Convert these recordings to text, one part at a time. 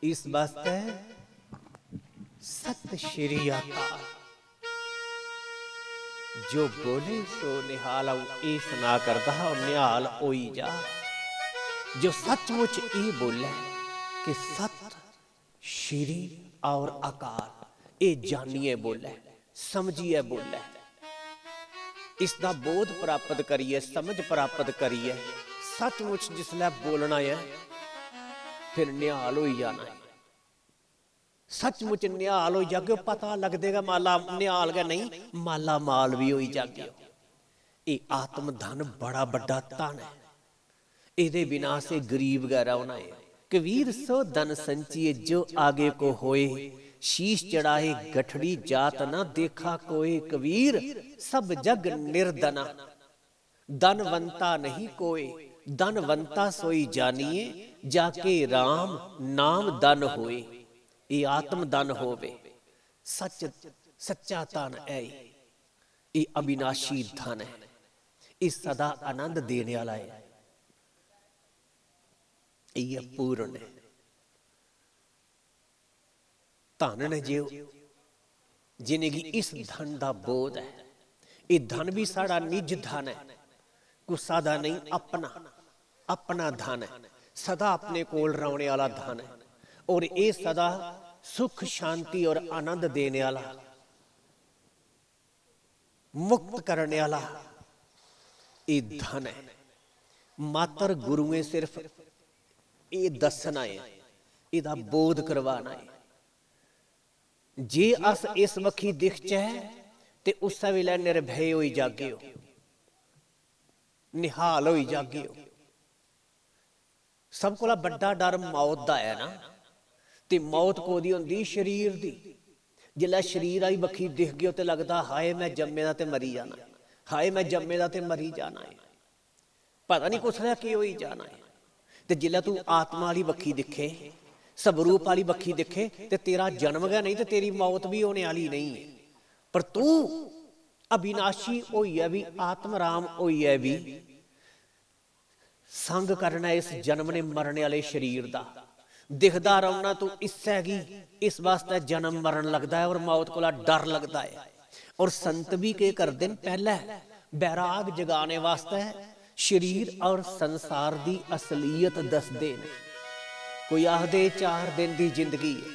इस वास्ते सत श्री अकाल। जो बोले सो निहाल, इस ना करता निहाल होई जा। जो सचमुच ये बोले कि सत श्री और अकाल, ये जानिए बोले, समझिए बोले, इसका बोध प्राप्त करिए, समझ प्राप्त करिए। सचमुच जिसले बोलना है फिर निहाल हो जाना है। सचमुच निहाल हो जागे, पता लग देगा माला निहाल गया नहीं, माला माल भी हो जागे। ये आत्म धन बड़ा बड़ा धन है, इहदे बिना से गरीब गैरा होना है। कबीर सो धन संचिए जो आगे को होए, शीश चढ़ाए गठड़ी जात ना देखा कोई। कबीर सब जग निर्धना, धनवंता नहीं कोई। धनवंता सोई जानिए, जाके राम नाम धन होए। ये आत्म धन होवे, सच सच्चा धन है। ये अविनाशी धन है, ये सदा आनंद देने वाला है, ये पूर्ण है। धन ने जो जिन्हें इस धन का बोध है, ये धन भी साड़ा निज धन है, गुस्सा दा नहीं, अपना अपना धन है, सदा अपने कोल रहने वाला धन है। और ये सदा सुख शांति और आनंद देने वाला, मुक्त करने वाला ये धन है। मातर गुरुएं सिर्फ ये दसना है, इहदा बोध करवाना है। जे अस इस वक्खी दिखचै ते उस वेले निर्भय होई जागियो, निहाल होई जागियो। सब कोला बड़ा डर मौत दा है ना, ते मौत कोदी हुंदी शरीर दी। जिल्लै शरीर आई बक्खी दिख गयो ते लगदा हाय मैं जम्मे दा ते मरी जाना, हाय मैं जम्मे दा ते मरी जाना है, पता नहीं कुसलै की होई जाना है। ते जिल्लै तू आत्मा वाली बक्खी दिखे, स्वरूप वाली बक्खी दिखे, ते तेरा जन्म गया नहीं, ते तेरी मौत भी होने वाली नहीं है। पर तू अविनाशी होई है भी, आत्मराम होई है भी, संग करना इस जन्म ने मरने वाले शरीर दा। दिखदा रहना तू इसगी, इस वास्ते जन्म मरण लगता है और मौत को डर लगता है। और संत भी के करते हैं, पहले बैराग जगाने वास्ते शरीर और संसार दी असलियत दसदे ने। कोई आखदे 4 दिन की जिंदगी है,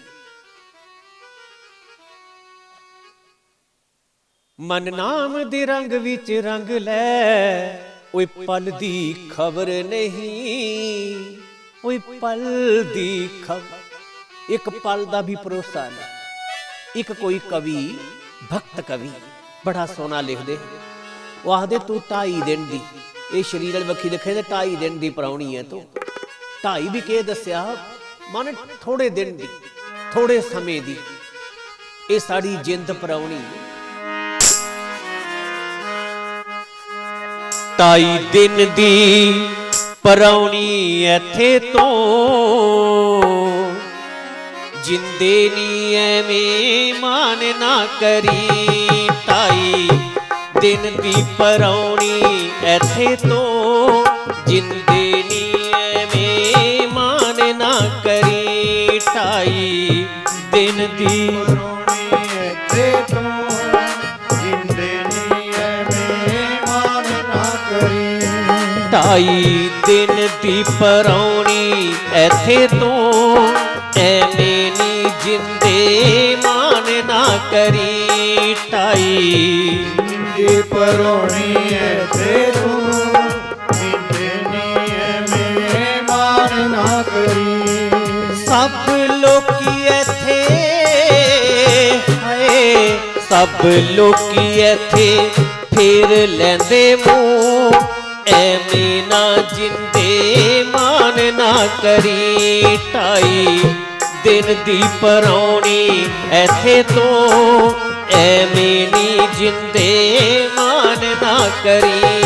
मन नाम दे रंग विच रंग लै, ओए पल दी खबर नहीं, ओए पल दी खबर। एक पल दा भी भरोसा नहीं। एक कोई कवि, भक्त कवि बड़ा सोना लिख दे, वो आखदे तू 2.5 दिन दी, ये शरीर वाली बक्खी दिखे ते 2.5 दिन दी परौनी है। तो 2.5 भी के दस्या, माने थोड़े दिन दी, थोड़े समय दी, ये साड़ी जिंद परौनी। 2.5 दिन दी परौनी इत्थे तो, जिंदे नी एवें मान ना करी। 2.5 दिन दी परौनी इत्थे तो, जिंदे नी एवें मान ना करी। 2.5 दिन दी परौनी इत्थे तो, जिंदे नी एवें मान ना करी। 2.5 दिन दी परौनी इत्थे तो, एवें नी जिंदे मान ना करी। 2.5 दी परौनी इत्थे तो, जिंदे नी एवें मान ना करी। सब लोकी इत्थे हाय, सब लोकी इत्थे फेर लैंदे मूंह, एवें ना जिंदे मान ना करी। 2.5 दिन दी परौनी इत्थे तो, एवें नी जिंदे मान ना करी।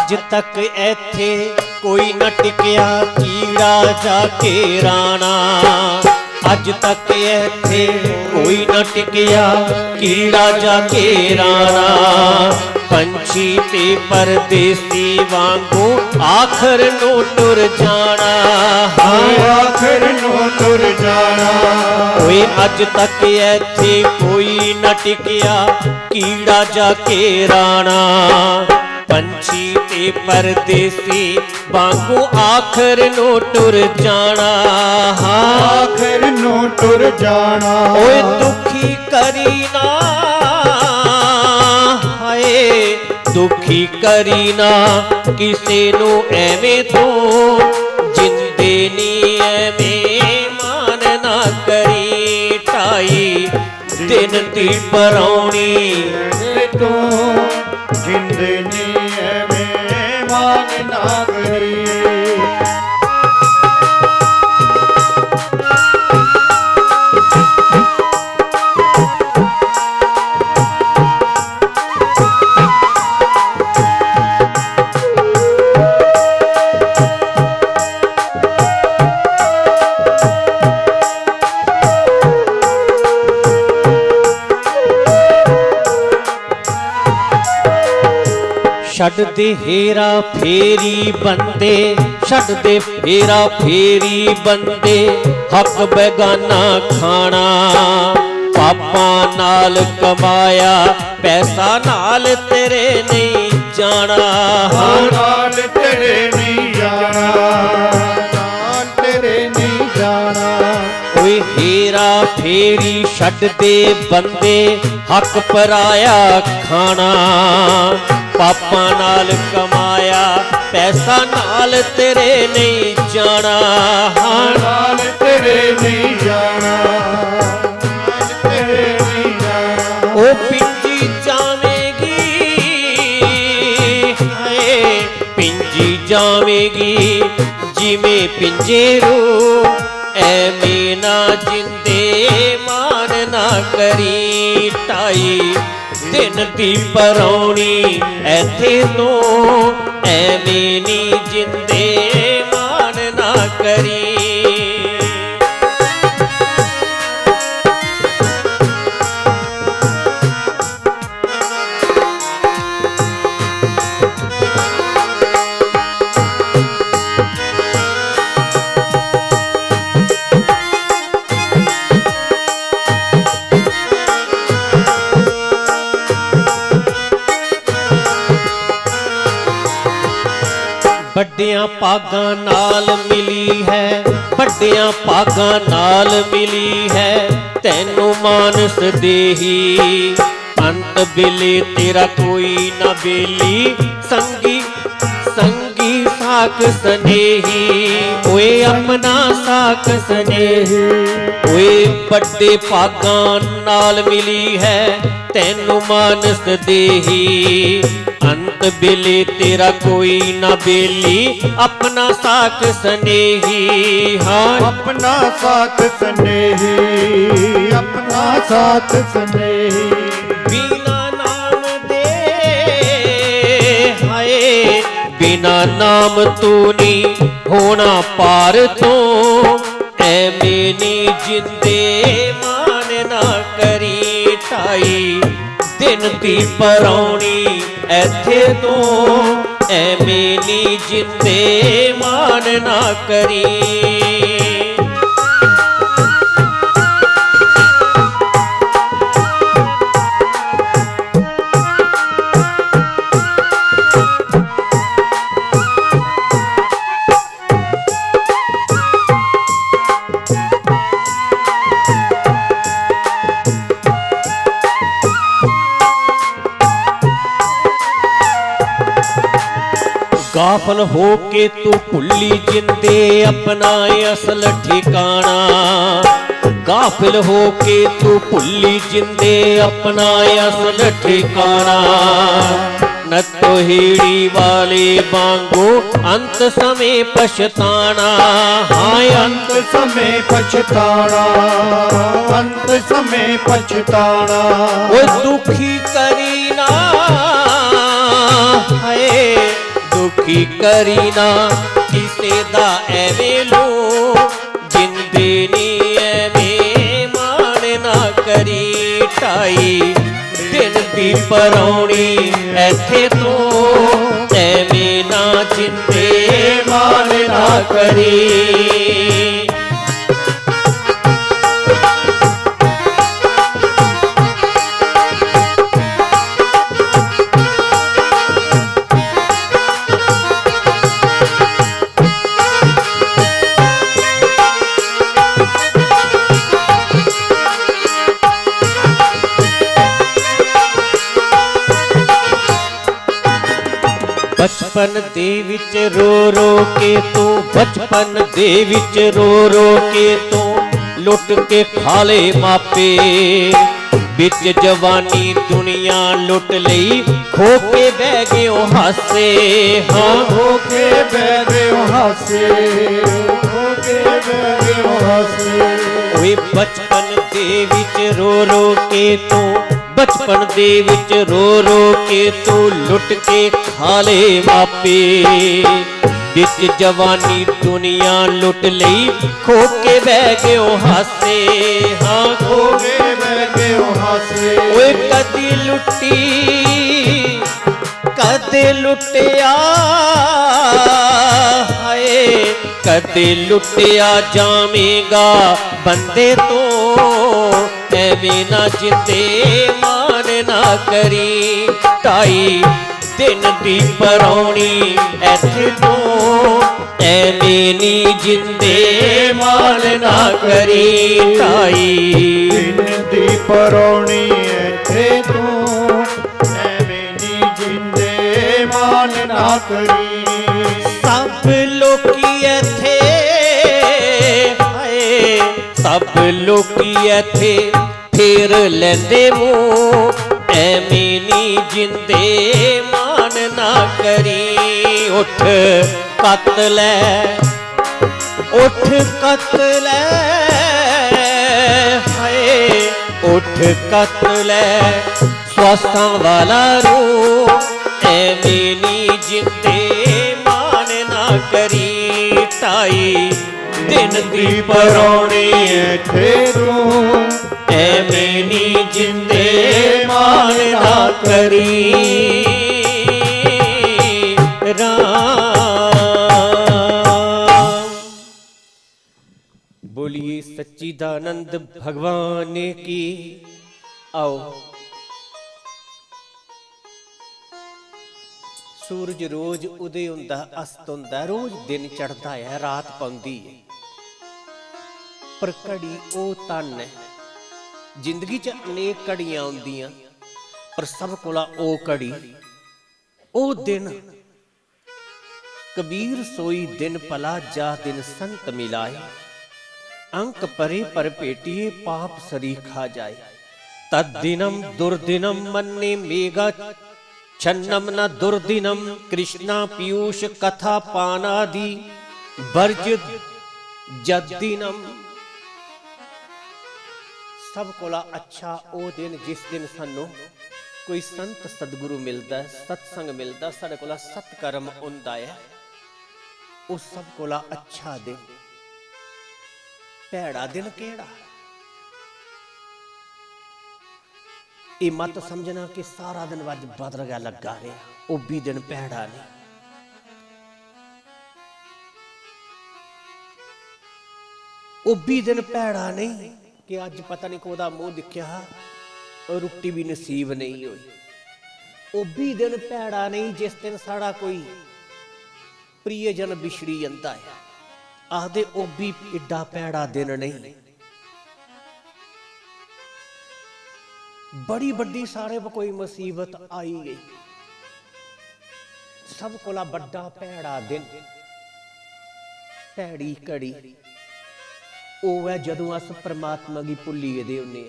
अज तक ऐथे कोई न टिकया कीड़ा जाके राणा। अज तक ऐथे कोई न टिकया कीड़ा जाके राणा। पंछी ते परदेसी वांगू आखर नो टुर जाना। आखर नो टुर जाना। ओए अज तक ऐथे कोई न टिकया कीड़ा जाके राणा। पंछी ते परदेसी वांगू आखर नो टुर जाना। आखर नो टुर जाना। ओए दुखी करी ना हाय दुखी करी ना किसे नु एवें तो जिंदे नी एवें मान ना करी ढाई दिन दी परौनी तो जिंदे नी एवें मान ना करी। छड़ दे हेरा फेरी बंदे छड़ दे हेरा फेरी बंदे हक बेगाना खाना। पापा नाल कमाया पैसा नाल तेरे नहीं जाना। नाल तेरे नहीं जाना। नाल तेरे नहीं जाना। कोई हेरा फेरी छड़ दे बंदे हक पराया खाना। पापा नाल कमाया पैसा नाल तेरे नहीं जाना। नाल तेरे नहीं जाना। नाल तेरे नहीं जाना। ओ पिंजी जावेगी हाय पिंजी जावेगी जिमें पिंजेरू एवें ना जिंदे मान ना करी ढाई दिन दी परौनी ऐथे तो एवें नी जिंदे मान ना करी। ਵੱਡਿਆਂ ਭਾਗਾਂ ਨਾਲ ਮਿਲੀ ਹੈ ਵੱਡਿਆਂ ਭਾਗਾਂ ਨਾਲ ਮਿਲੀ ਹੈ ਤੈਨੂੰ ਮਾਨਸ ਦੇਹੀ। ਅੰਤ ਵੇਲੇ ਤੇਰਾ ਕੋਈ ਨਾ ਬੇਲੀ ਸੰਗੀ ਸੰਗੀ ਸਾਕ ਸਨੇਹੀ। ਓਏ ਆਪਣਾ ਸਾਕ ਸਨੇਹੀ। ਓਏ ਵੱਡੇ ਭਾਗਾਂ ਨਾਲ ਮਿਲੀ ਹੈ ਤੈਨੂੰ ਮਾਨਸ ਦੇਹੀ। अंत बेले तेरा कोई ना बेली अपना साक स्नेही। हाँ अपना साथ स्नेही। अपना साथ स्नेही। बिना नाम दे हाय बिना नाम तू नहीं होना पार तो एवें नी जिंदे मान ना करी ढाई दिन दी परौनी ऐथे तो एवें नी जिंदे मान ना करी। गाफल हो के तू भुल्ली जिंदे अपना असल ठिकाना। गाफिल हो के तू भुल्ली जिंदे अपना असल ठिकाना। न तो हेड़ी वाले वांगो अंत समय पछताना। हाँ अंत समय पछताना। अंत समय पछताना। वो दुखी करी ना है दुखी करी ना किसे दा एवें लो जिंदे नी एवें मान ना करी ढाई दिन दी परौनी ऐथे तो एवें ना जिंदे मान ना करी। बचपन दे विच रो रो के तू बचपन दे विच रो रो के तू लुट के खाले मापे बिच जवानी दुनिया लुट लई खो के बह गए हासे। हाँ खो के बह गए हासे, खो के बह गए हासे। ओए बचपन दे विच रो रो के तू बचपन दे विच रो रो के तू लुट के खाले मापे बिच जवानी दुनिया लुट लई खो के बह गए हासे। हाँ खो के बह गए हासे। ओए कदी लुटी कदे लुटिया हाय कदे लुटिया जावेगा बंदे तो एवें ना जिंदे मान ना करी ढाई दिन दी परौनी ऐथे तो एवें नी जिंदे मान ना करी ढाई दिन दी परौनी ऐथे तो एवें नी जिंदे मान ना करी। सब लोकी ऐथे हाय सब लोकी ऐथे फेर लेंदे मुंह एवें नी जिंदे मान ना करी। उठ कत लै उठ कत लै हाय उठ कत लै स्वासां वाला रू एवें नी जिंदे मान ना करी ढाई दिन दी परौनी ऐथे तू एवें नी जिंदे मान ना करी। राम बोलिए सच्चिदानंद भगवान की। आओ सूरज रोज उदय हुंदा अस्त हुंदा रोज दिन चढ़ता है रात पौंदी है पर घड़ी ओ तन है जिंदगी च अनेक घड़ियां आउंदियां पर सब कोला ओ घड़ी ओ दिन कबीर सोई दिन भला जा दिन संत मिलाए अंक परे पर पेटिए पाप सरीखा जाए तद्दिनम दुर्दिनम मन्ने मेघा छन्नम न दुर्दिनम कृष्णा पीयूष कथा पानादि वर्ज जद्दिनम। सब कोला अच्छा ओ दिन जिस दिन सानू कोई संत सदगुरु मिलता है सत्संग मिलता साडे कोला सत्कर्म हुंदा है उस सब कोला अच्छा दिन भैड़ा दिन केड़ा। ये मत समझना कि सारा दिन वज बदल गया लगा रहा ओ भी दिन भैड़ा नहीं। ओ भी दिन भैड़ा नहीं कि अज पता नहीं कोदा मुंह दिखा और रोटी भी नसीब नहीं हुई। ओ भी दिन भैड़ा नहीं जिस दिन साड़ा कोई प्रियजन बिछड़ी जाता है आखदे ओ भी एडा भैड़ा दिन नहीं। बड़ी बड़ी सारे पर कोई मुसीबत आई गई सब कोला बड़ा भैड़ा दिन भैड़ी घड़ी ओ है जदों अस परमात्मा की भुल्लीए दे हुन्ने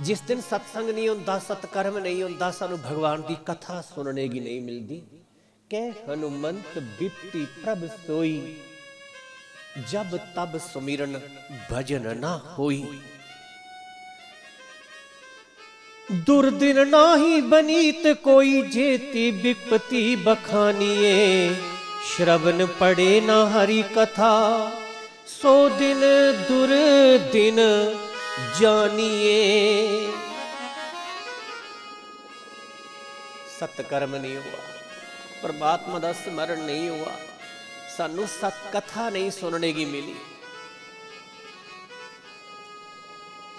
जिस दिन सत्संग नहीं होंदा सत्कर्म नहीं होंदा सानू भगवान की कथा सुनने की नहीं मिलती। कह हनुमंत बिपति प्रभ सोई जब तब सुमिरन भजन ना होई। दुर्दिन नाही बनीत कोई जेती विपत्ति बखानिए। श्रवण पढ़े न हरि कथा सो दिन दुर्दिन जानिए। सतकर्म नहीं हुआ, परमात्मा का स्मरण नहीं हुआ, सानू सत कथा नहीं सुनने की मिली,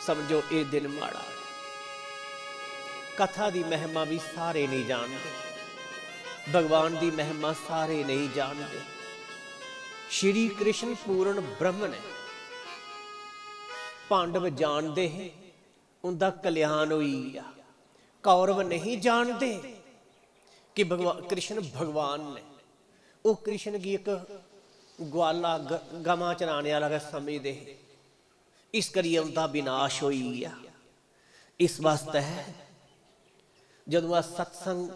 समझो ये दिन माड़ा। कथा की महिमा भी सारे नहीं जानते, भगवान की महिमा सारे नहीं जानते। श्री कृष्ण पूर्ण ब्रह्म ने, पांडव जानते हैं उनका कल्याण हुई आ, कौरव नहीं जानते कि भगवान कृष्ण भगवान ने। वो कृष्ण की एक ग्वाला गवां चराने वाला समझते, इस करिए उनका विनाश हुई आ। इस वास्ते जदों आ सत्संग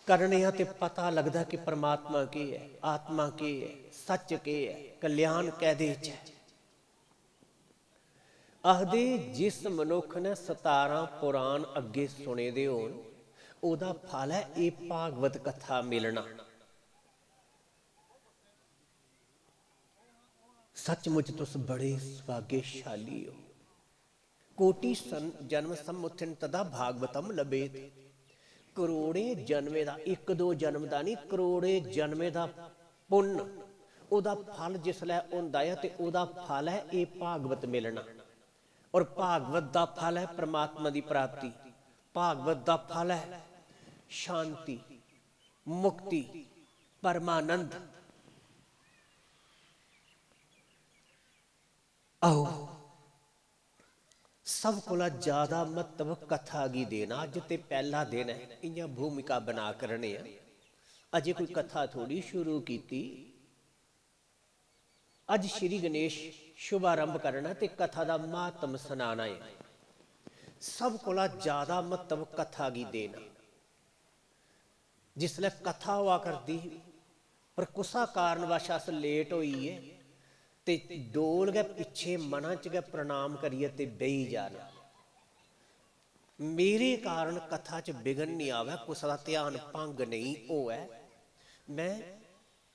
करने ते पता लगता कि परमात्मा की है, आत्मा की है, सच के है, कल्याण कहदे च है। आखदे जिस मनुख ने 17 पुराण अगे सुने दे होण ओदा फल है ये भागवत कथा मिलना। सचमुच तुस बड़े भाग्यशाली हो। कोटि जन्म समुत्थिन तदा भागवतम लभेत। करोड़े जन्मे का, एक दो जन्म का नहीं, करोड़े जन्मे का पुण्य ओदा फल जिसलै हुंदा है ते ओदा फल है ये भागवत मिलना। और भागवत का फल है परमात्मा की प्राप्ति, भागवत का फल है शांति, मुक्ति, परमानंद। आओ सब को ज्यादा महत्व कथा की देना। अज ते पहला दिन है, इं भूमिका बना करने अजे कोई कथा थोड़ी शुरू की। अज श्री गणेश शुभारंभ करना ते कथा का महात्म सुनाना है। सब को ज्यादा महत्व कथा की देना। जिसले कथा हुआ करती पर कुसा कारणवश अस लेट हुई है ते डोल गए पिछे मना च गए प्रणाम करिए ते बही जाना। मेरे कारण कथा च बिघन नहीं आवे, कुछ का ध्यान भंग नहीं होवे। मैं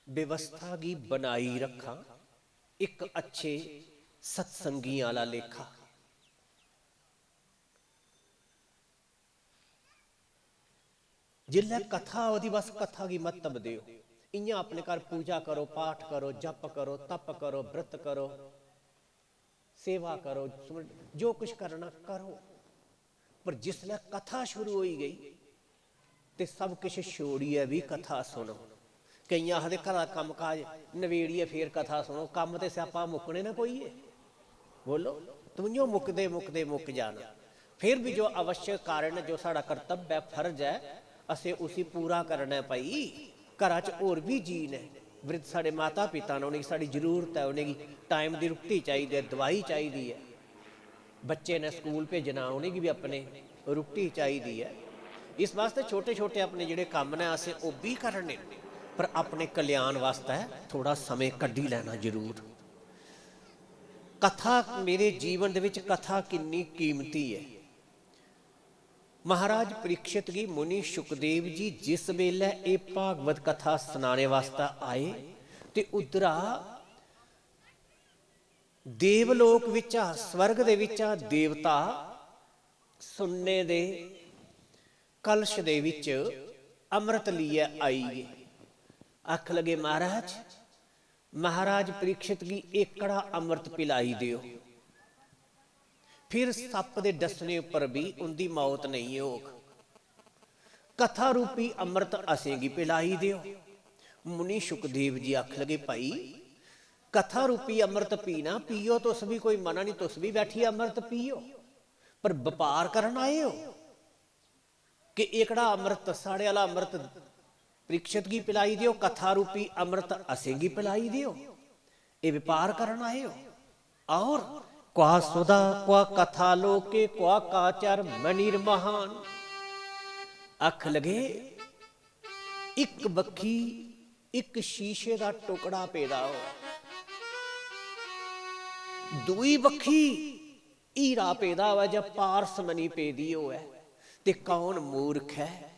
व्यवस्था की बनाई रखा, एक अच्छे सत्संगी वाला लेखा। जिल्लै कथा ओदी बस कथा की महत्व दियो। इयां अपने घर पूजा करो, पाठ करो, जप करो, तप करो, व्रत करो, सेवा करो, जो कुछ करना करो। पर जिसलै कथा शुरू हो गई तो सब कुछ छोड़िए भी कथा सुनो। कई आखदे घर का कम काज नवेड़िए फिर कथा सुनो। कम तो स्यापा मुकने ना कोई है, बोलो तुझो मुकदे मुकदे मुक जाना। फिर भी जो आवश्यक कारण जो साड़ा कर्तव्य है, फर्ज है, असें उसी पूरा करना है। भाई घर च होर भी जी ने, वृद्ध साढ़े माता पिता ने, उन्हें साड़ी जरूरत है, उन्हें टाइम की रुट्टी चाहिए, दवाई चाहिए है। बच्चे ने स्कूल भेजना, उन्हें भी अपने रुट्टी चाहिए है। इस वास्ते छोटे छोटे अपने जोड़े काम ने असें वो भी करने, पर अपने कल्याण वास्ते थोड़ा समय कड्ढी लेना जरूर। कथा मेरे जीवन दे विच कथा कितनी कीमती है। महाराज परीक्षित जी मुनि सुखदेव जी जिस वेले ये भागवत कथा सुनाने वास्ते आए तो उधरा देवलोक विचा, स्वर्ग दे विचा देवता सुनने दे कलश दे विच अमृत लिए आई। आख लगे महाराज, महाराज परीक्षित की एक कड़ा अमृत पिलाई दियो। फिर सप दे डसने पर भी उनकी मौत नहीं हो। कथा रूपी अमृत असेंगी पिलाई दियो। मुनि सुखदेव जी आख लगे भाई कथा रूपी अमृत पीना पियो, तुस भी कोई मना नहीं, तुस भी बैठी अमृत पियो। पर व्यापार करना आए हो कि एकड़ा अमृत साढ़े वाला अमृत परीक्षित की पिलाई दियो, कथा रूपी अमृत असेंगी पिलाई दियो। ये व्यापार करना आए हो। और क्वा सुधा क्वा कथा लोके क्वा काचर मनिर महान। अख लगे एक बखी एक शीशे का टुकड़ा पैदा हो, दूई बखी ਹੀਰਾ ਪੈਦਾ ਹੋਇਆ ਜਾਂ ਪਾਰਸਮਨੀ ਪੈਦੀ ਹੋਇਆ, ਤੇ ਕੌਣ ਮੂਰਖ ਹੈ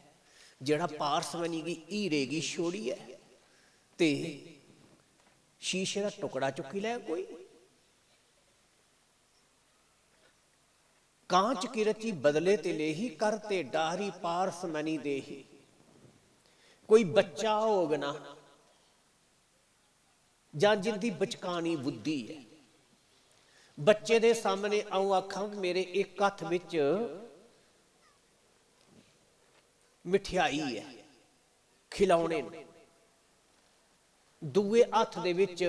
ਜਿਹੜਾ ਪਾਰਸਮਨੀ ਦੀ ਹੀਰੇ ਦੀ ਛੋੜੀ ਹੈ ਤੇ ਸ਼ੀਸ਼ੇ ਦਾ ਟੁਕੜਾ ਚੁੱਕੀ ਲੈ। ਕੋਈ ਕਾਂਚ ਕੀ ਰਚੀ ਬਦਲੇ ਤੇ ਲੇਹੀ, ਕਰਤੇ ਡਾਹਰੀ ਪਾਰਸਮਨੀ ਦੇਹੀ। ਕੋਈ ਬੱਚਾ ਹੋਗਨਾ ਜਾਂ ਜਿੰਦੀ ਬਚਕਾਨੀ ਬੁੱਧੀ ਹੈ, ਬੱਚੇ ਦੇ ਸਾਹਮਣੇ ਆਉਂ ਆਖਾਂ ਮੇਰੇ ਇੱਕ ਹੱਥ ਵਿੱਚ ਮਿਠਾਈ ਹੈ, ਖਿਲਾਉਣੇ ਨੇ, ਦੂਏ ਹੱਥ ਦੇ ਵਿੱਚ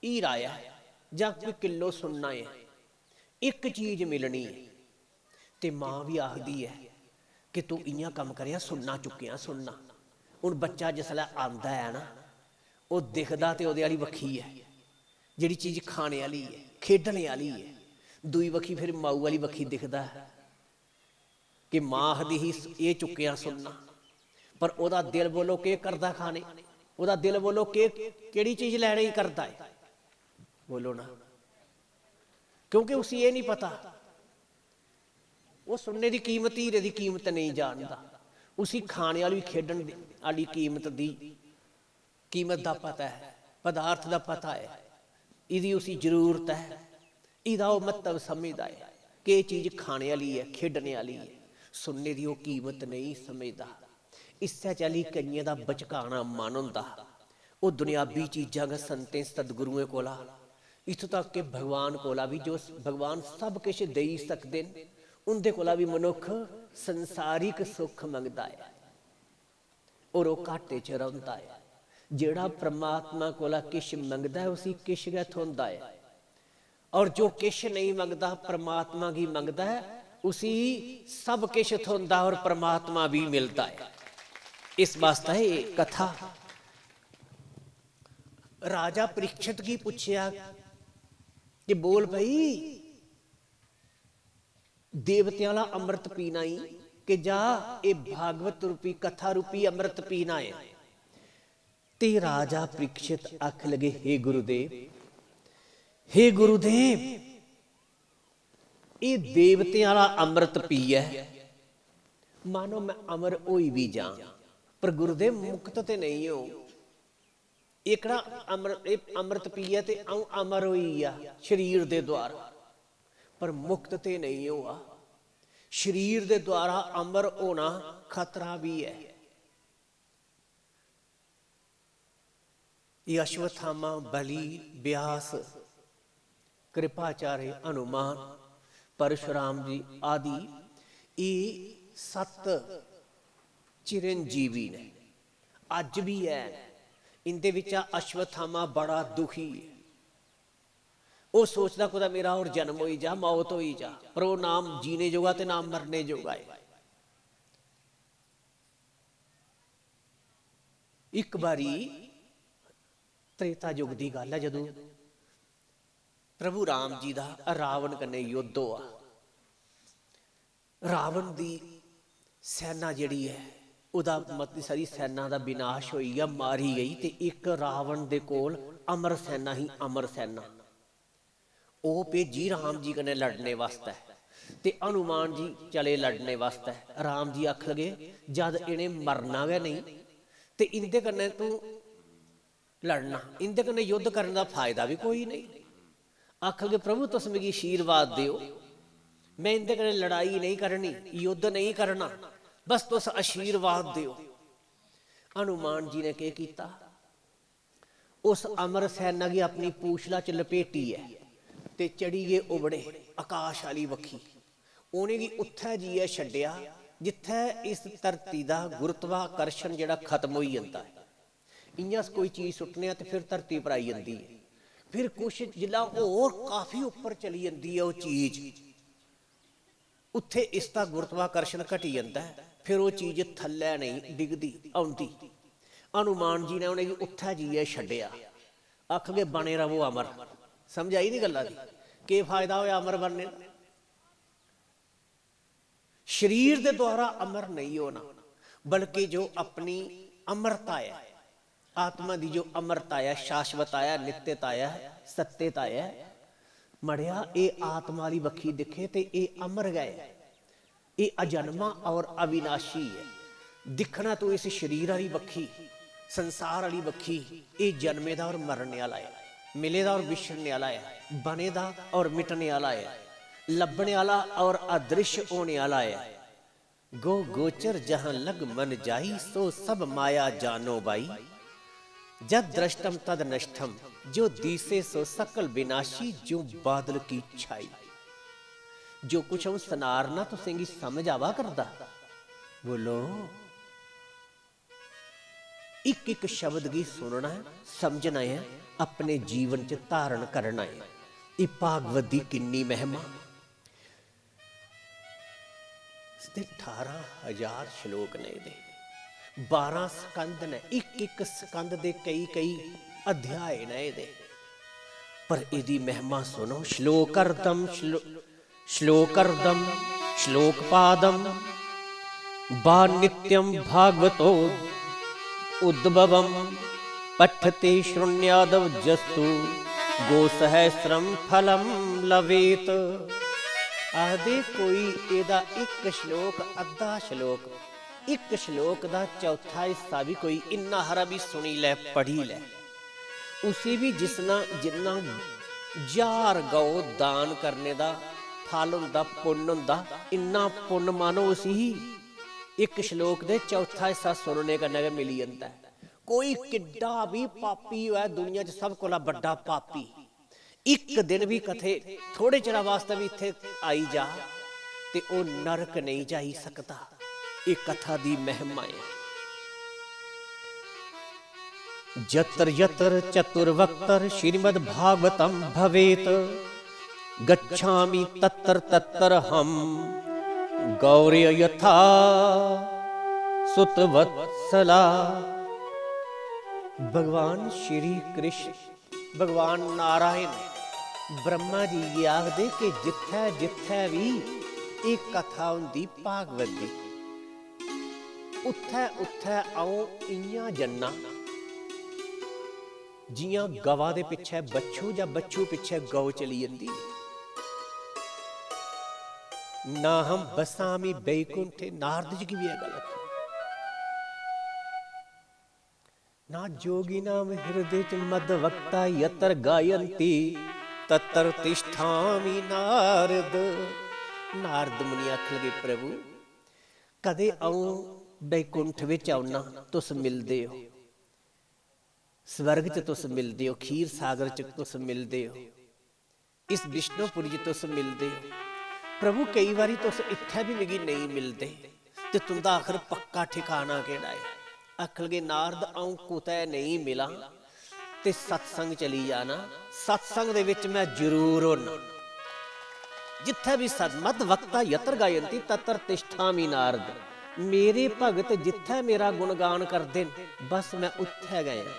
ਹੀਰਾ ਹੈ ਜਾਂ ਕੋਈ ਕਿਲੋ ਸੁਣਨਾ ਹੈ, ਇੱਕ ਚੀਜ਼ ਮਿਲਣੀ ਹੈ, ਤੇ ਮਾਂ ਵੀ ਆਖਦੀ ਹੈ ਕਿ ਤੂੰ ਇਆਂ ਕੰਮ ਕਰਿਆ, ਸੁਣਨਾ ਚੁੱਕਿਆ ਸੁਣਨਾ। ਹੁਣ ਬੱਚਾ ਜਿਸਲੇ ਆਉਂਦਾ ਹੈ ਨਾ, ਉਹ ਦਿਖਦਾ ਤੇ ਉਹਦੇ ਵਾਲੀ ਵੱਖੀ ਹੈ, ਜਿਹੜੀ ਚੀਜ਼ ਖਾਣੇ ਵਾਲੀ ਹੈ, ਖੇਡਣ ਵਾਲੀ ਹੈ। ਦੂਈ ਵੱਖੀ ਫਿਰ ਮਾਊ ਵਾਲੀ ਵੱਖੀ ਦਿਖਦਾ ਹੈ ਕਿ ਮਾਂ ਆਖਦੀ ਹੀ ਇਹ ਚੁੱਕਿਆ ਸੁਣਨਾ, ਪਰ ਉਹਦਾ ਦਿਲ ਬੋਲੋ ਕੀ ਕਰਦਾ ਖਾਣੇ, ਉਹਦਾ ਦਿਲ ਬੋਲੋ ਕਿਹੜੀ ਚੀਜ਼ ਲੈਣੀ ਹੀ ਕਰਦਾ ਹੈ, ਬੋਲੋ ਨਾ, ਕਿਉਂਕਿ ਉਸੇ ਇਹ ਨਹੀਂ ਪਤਾ, ਉਹ ਸੁਣਨੇ ਦੀ ਕੀਮਤ, ਹੀਰੇ ਦੀ ਕੀਮਤ ਨਹੀਂ ਜਾਣਦਾ। ਉसी खाने वाली खेडन वाली कीमत दी कीमत का पता है, पदार्थ का पता है, इहदी उसी जरूरत है, इहदा वो महत्व समझदा है कि ये चीज़ खाने वाली है, खेडने वाली है। सुनने की वो कीमत नहीं समझदा। इस्से चाली कईयां दा बचकाना मन हुंदा, वो दुनियावी चीज़ां दा संतें सतगुरुएं कोला, इत्थों तक कि भगवान कोला भी, जो भगवान सब कुछ दे ही सकते हैं, उनके कोला भी मनुख संसारिक सुख मंगता है और वो घाटे च रहिंदा है। जिहड़ा परमात्मा कोला किश मंगदा है उसी किश गैथ हुंदा है, और जो किश नहीं मंगता परमात्मा की मंगता है उसी सब किश हुंदा और परमात्मा भी मिलता है। इस वास्ते ये कथा राजा परीक्षित की पूछया कि बोल भाई देवतियां वाला अमृत पीना ही कि जा ये भागवत रूपी कथा रूपी अमृत पीना है। ते राजा परीक्षित आख लगे, हे गुरुदेव, हे गुरुदेव, ये देवतियां वाला अमृत पीए मानो मैं अमर होई भी जा, पर गुरुदेव मुक्त ते नहीं हो। एकड़ा अमृत पीए ते आऊं अमर होई आ शरीर दे द्वारा, पर मुक्त ते नहीं हुआ। शरीर दे द्वारा अमर होना खतरा भी है। ये अश्वत्थामा, बलि, व्यास, कृपाचार्य, हनुमान, परशुराम जी आदि ये 7 चिरंजीवी ने, अज भी है। इनके विच अश्वत्थामा बड़ा दुखी है, वो सोचता खुदा मेरा और जन्म हो जा, मौत हो जा, पर वो नाम जीने जोगा ते नाम मरने जोगा है। एक बारी त्रेता युग की गल है, जदों प्रभु राम जी का रावण कन्ने युद्ध हुआ। रावण की सेना जिहड़ी है उदा मत सारी सेना का विनाश होई गया, मारी गई। ते एक रावण दे कोल अमर सेना ही, अमर सेना वो भेजी राम जी कन्ने लड़ने वास्ते, ते हनुमान जी चले लड़ने वास्ते। राम जी आख लगे जद इन्हें मरना गया नहीं ते इंदे कन्ने तू लड़ना, इंदे कन्ने युद्ध करने का फायदा भी कोई नहीं। आख लगे प्रभु तुस मिगी आशीर्वाद दिओ, मैं इंदे कन्ने लड़ाई नहीं करनी, युद्ध नहीं करना, बस तुस आशीर्वाद दिओ। हनुमान जी ने क्या किया, उस अमर सेना की अपनी पूछला च लपेटी है ते चढ़ी गए उबड़े आकाश वाली वखी। उन्हें की उत्थे जीए छड्डिया जिथे इस धरती का गुरुत्वाकर्षण जिहड़ा खत्म हो जाता है। इयां कोई चीज़ सुट्टने तो फिर धरती पर आई जाती है, फिर कुछ जिला होर काफ़ी उपर चली जाती है वो चीज़, उत्थे इसका गुरुत्वाकर्षण घटी जाता है, फिर वो चीज़ थल्ले नहीं डिगदी आउंदी। हनुमान जी ने उन्हें उत्थे जीए छड्डिया, आख के बने रहो अमर। समझ आई नहीं गल्लां दी, क्या फायदा होया अमर बनने का? शरीर के द्वारा अमर नहीं होना, बल्कि जो अपनी अमरता है, आत्मा की जो अमरता है, शाश्वता है, नित्यता है, सत्यता है, मड़िया ये आत्मा वाली बखी दिखे तो ये अमर गए, ये अजन्मा और अविनाशी है। दिखना तो इस शरीर वाली बखी, संसार वाली बखी, ये जन्मे दा और मरने वाला है, मिले दा और विछड़ने वाला है, बने दा और मिटने वाला है, लभने वाला और अदृश्य होने वाला है। गो गोचर जहां लग मन जाई, सो सब माया जानो बाई। जद दृष्टम तद नष्टम, जो दिसे सो सकल विनाशी, जो बादल की छाई। जो कुछ हम सनारना तो सिंगी समझ आवा करदा। बोलो एक एक शब्द की सुनना है, समझना है, अपने जीवन च धारण करना है। ये भागवत दी किन्नी महिमा। 18,000 श्लोक ने दे, 12 स्कंद ने, एक एक स्कंद दे कई कई अध्याय ने दे, पर इदी महिमा सुनो। श्लोकर्दम श्लोकर्दम श्लोकपादम बा नित्यम भागवतो उद्भवम, पठते शृण्यादव जस्तु गोसहस्रम फलम लवेत। आदे कोई एदा एक श्लोक, अद्धा श्लोक, एक श्लोक दा चौथा हिस्सा भी कोई इन्ना हरा भी सुनी ले, पढ़ी ले, उसी भी जिसना जिन्ना 1000 गौ दान करने दा फल हुंदा, पुण्य हुंदा, इन्ना पुण्य मानो उसी एक श्लोक दे चौथा हिस्सा सुनने कन्नै मिली जांदा है। कोई किड्डा भी पापी है दुनिया च, सब कोला बड़ा पापी, एक दिन भी कथे थोड़े चिरा वास्ते भी इत्थे आई जा ते ओ नरक नहीं जाई सकता। ये कथा दी महिमा है। जत्र यत्र चतुर्वक्तर श्रीमद् भागवतम भवेत, गच्छामि तत्र तत्र हम गौरी यथा सुतवत्सला। भगवान श्री कृष्ण, भगवान नारायण ब्रह्मा जी ये आखदे कि जिथे जिथे भी एक कथा हुंदी भागवत दी, उत्थे उत्थे आओ इयां जन्ना जियां गवा दे पिछे बच्छू या बच्छू पिछे गौ चली जांदी। ना हम बसामी बैकुंठे, नारद जी की भी है गल। ना जोगी नाम हृदय च मद वक्ता, यत्र गायंती तत्र तिष्ठामि नारद। नारद मुनि आख लगे प्रभु कदे आऊं बैकुंठ विच आउना, तुस मिलदे हो, स्वर्ग च तुस मिलदे हो, खीर सागर च तुस मिलदे हो, इस विष्णुपुरी च तुस मिलदे हो। प्रभु कई बारी तुस इत्थे भी मिगी नहीं मिलदे, ते तुंदा आखिर पक्का ठिकाना केड़ा है? आख लगे नारद आऊं कुतै नहीं मिला ते सत्संग चली जाना, सत्संग दे विच मैं जरूर होना। जिथे भी सदमत वक्ता यत्र गायंती तत्र तिष्ठामि नारद। मेरे भगत जिथे मेरा गुणगान करदे बस मैं उत्थे गया।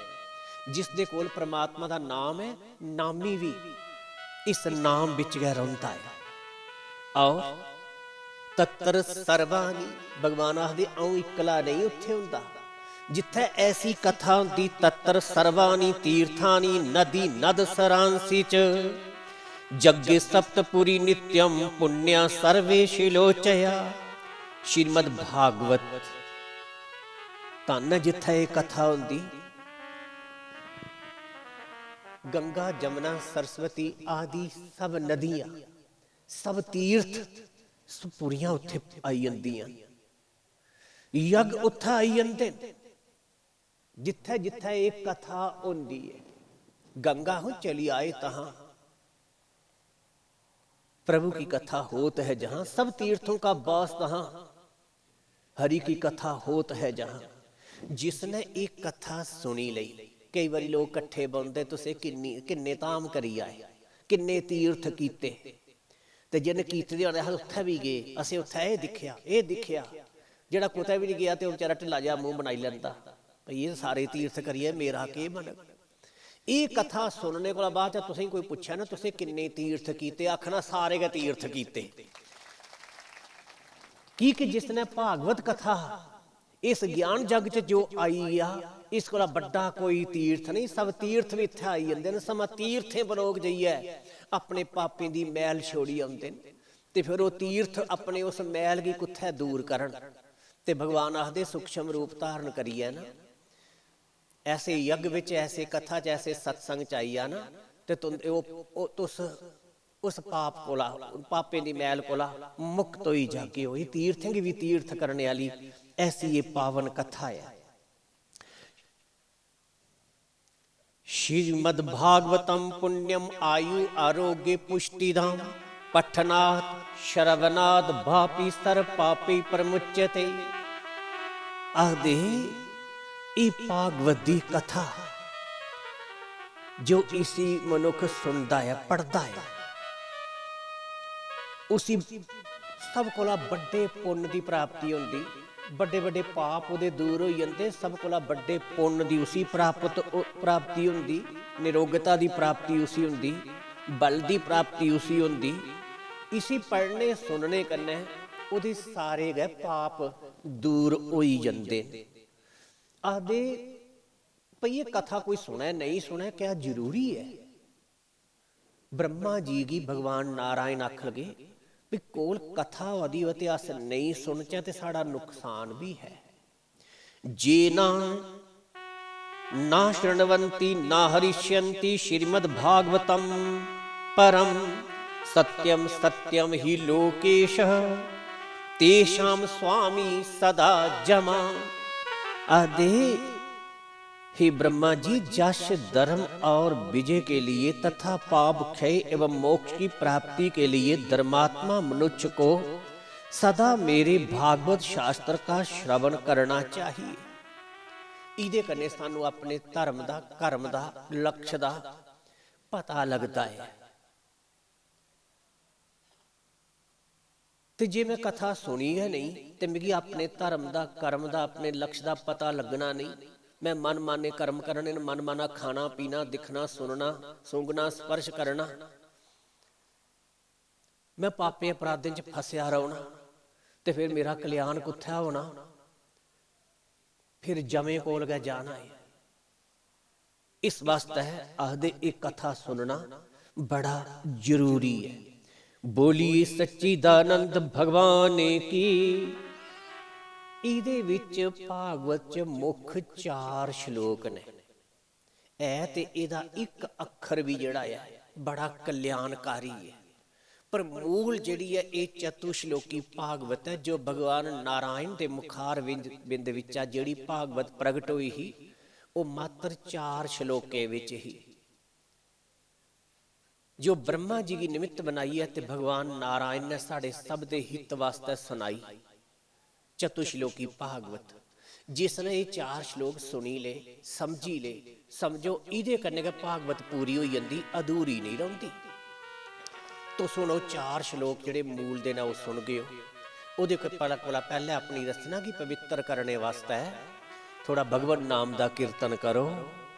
जिस दे कोल परमात्मा दा नाम है, नामी भी इस नाम विच गै रौंदा है। और तत्र सर्वानी, भगवान आखदे आऊं इकला नहीं उत्थे हुंदा। जिथे ऐसी कथा हुंदी तत्र सर्वानी तीर्थानी नदी नद सरांसी च, जग्गे सप्तपुरी नित्यम पुण्या सर्वे शिलोचया। श्रीमद् भागवत धन जिथे कथा हुंदी, गंगा जमुना सरस्वती आदि सब नदियां सब तीर्थ पुरियां उत्थे आई जंदियां, यज्ञ उत्थे आई जंदे। जिथे जिथे एक कथा होंदी है, गंगा हो चली आए तहां, प्रभु की कथा होत है जहां, सब तीर्थों का वास तहां, हरि की कथा होत है जहां। जिसने एक कथा सुनी लई, कई बार लोग इकट्ठे बौंदे, तुसे किन्ने धाम करी आए, किन्ने तीर्थ कीते, ते जिन कीते उत्थे भी गए, असें उत्थे ये दिखिया, जिहड़ा कुतै भी नहीं गया ते बेचारा ढिला जिहा मूँह बनाई लैंदा, भई ये सारे तीर्थ करिए मेरा के बनग। ये कथा सुनने को बाद तुसें कोई पुछया ना तुसें किन्ने तीर्थ कीते, आखना सारे गै तीर्थ कीते। कि जिसने भागवत कथा इस ज्ञान जग च जो आई आ, इस कोला बड़ा कोई तीर्थ नहीं। सब तीर्थ भी इत्थे आई जांदे ने। समा तीर्थे पर लोग जाइए अपने पापें दी मैल छोड़ी आउंदे ने, ते फिर वो तीर्थ अपने उस मैल की कुत्थे दूर करन। ते भगवान आखदे सूक्ष्म रूप धारण करिए ना, ऐसे यज्ञ विच, ऐसे कथा च, ऐसे सत्संग च आई आ ना, ते तुस उस पाप कोला, पापें दी मैल कोला मुक्त होई जागे हो। तीर्थें की भी तीर्थ करने वाली ऐसी ये पावन कथा है। श्रीमद् भागवतम पुण्यम आयु आरोग्य पुष्टिधाम पठनात् श्रवणात् भापि सर्व पापी प्रमुच्यते। आदे ये भागवत दी कथा जो इसी मनुख सुनता है, पढ़ता है, उसी सब कोला बड़े पुण्य की प्राप्ति होंदी। बड़े बड़े पाप उहदे दूर हो जाते। सब कोला बड़े पुण्य की उसी प्राप्ति होंदी। निरोगता की प्राप्ति उसी होंदी। बल की प्राप्ति उसी होंदी। इसी पढ़ने सुनने कन्नै उहदे सारे गए पाप दूर होई जांदे। आदे भई ये कथा कोई सुने नहीं सुने क्या जरूरी है? ब्रह्मा जी की भगवान नारायण आख लगे भी कोल कथा वधी होती अस नहीं सुनचे ते साड़ा नुकसान भी है। जे ना शृण्वन्ति ना हरिष्यन्ति श्रीमद् भागवतम परम सत्यम सत्यम ही लोकेश तेषाम स्वामी सदा जमा। आदे हे ब्रह्मा जी, जश धर्म और विजय के लिए तथा पाप क्षय एवं मोक्ष की प्राप्ति के लिए धर्मात्मा मनुष्य को सदा मेरे भागवत शास्त्र का श्रवण करना चाहिए। इहदे कन्नै सानू अपने धर्म दा, कर्म दा, लक्ष्य दा पता लगता है। ते जे मैं कथा सुनी है नहीं ते मिगी अपने धर्म दा, कर्म दा, अपने लक्ष्य दा पता लगना नहीं। मैं मन माने कर्म करने, मन माना खाना पीना, दिखना सुनना, सूंघना स्पर्श करना, मैं पापे अपराधें च फसिया रहना, ते फिर मेरा कल्याण कुत्थै होना? फिर जमे कोल गए जाना है। इस वास्ते आखदे एक कथा सुनना बड़ा जरूरी है। बोलिए सच्चिदानंद भगवान की। ਇਹਦੇ ਵਿੱਚ ਭਾਗਵਤ ਚ ਮੁੱਖ 4 ਸ਼ਲੋਕ ਨੇ। ਇਹ ਤੇ ਇਹਦਾ ਇੱਕ ਅੱਖਰ ਵੀ ਜਿਹੜਾ ਆ ਬੜਾ ਕਲਿਆਣਕਾਰੀ ਹੈ। ਪਰ ਮੂਲ ਜਿਹੜੀ ਹੈ ਇਹ ਚਤੁਸ਼ਲੋਕੀ ਭਾਗਵਤ ਹੈ, ਜੋ ਭਗਵਾਨ ਨਾਰਾਇਣ ਦੇ ਮੁਖਾਰ ਬਿੰਦ ਵਿੱਚ ਆ ਜਿਹੜੀ ਭਾਗਵਤ ਪ੍ਰਗਟ ਹੋਈ ਸੀ, ਉਹ ਮਾਤਰ 4 ਸ਼ਲੋਕੇ ਵਿੱਚ ਹੀ, ਜੋ ब्रह्मा जी की निमित्त बनाई है ते भगवान नारायण ने साढ़े सब दे हित वास्ते सुनाई। चतुश्लोकी भागवत जिसने ये 4 श्लोक सुनी ले, समझी ले, समझो इहदे कन्नै के भागवत पूरी हो जाती, अधूरी नहीं रहिंदी। तो सुनो 4 श्लोक जिहड़े मूल दे ने वो सुन गए हो। उहदे कोला पहले अपनी रचना की पवित्र करने वास्ते थोड़ा भगवान नाम का कीर्तन करो।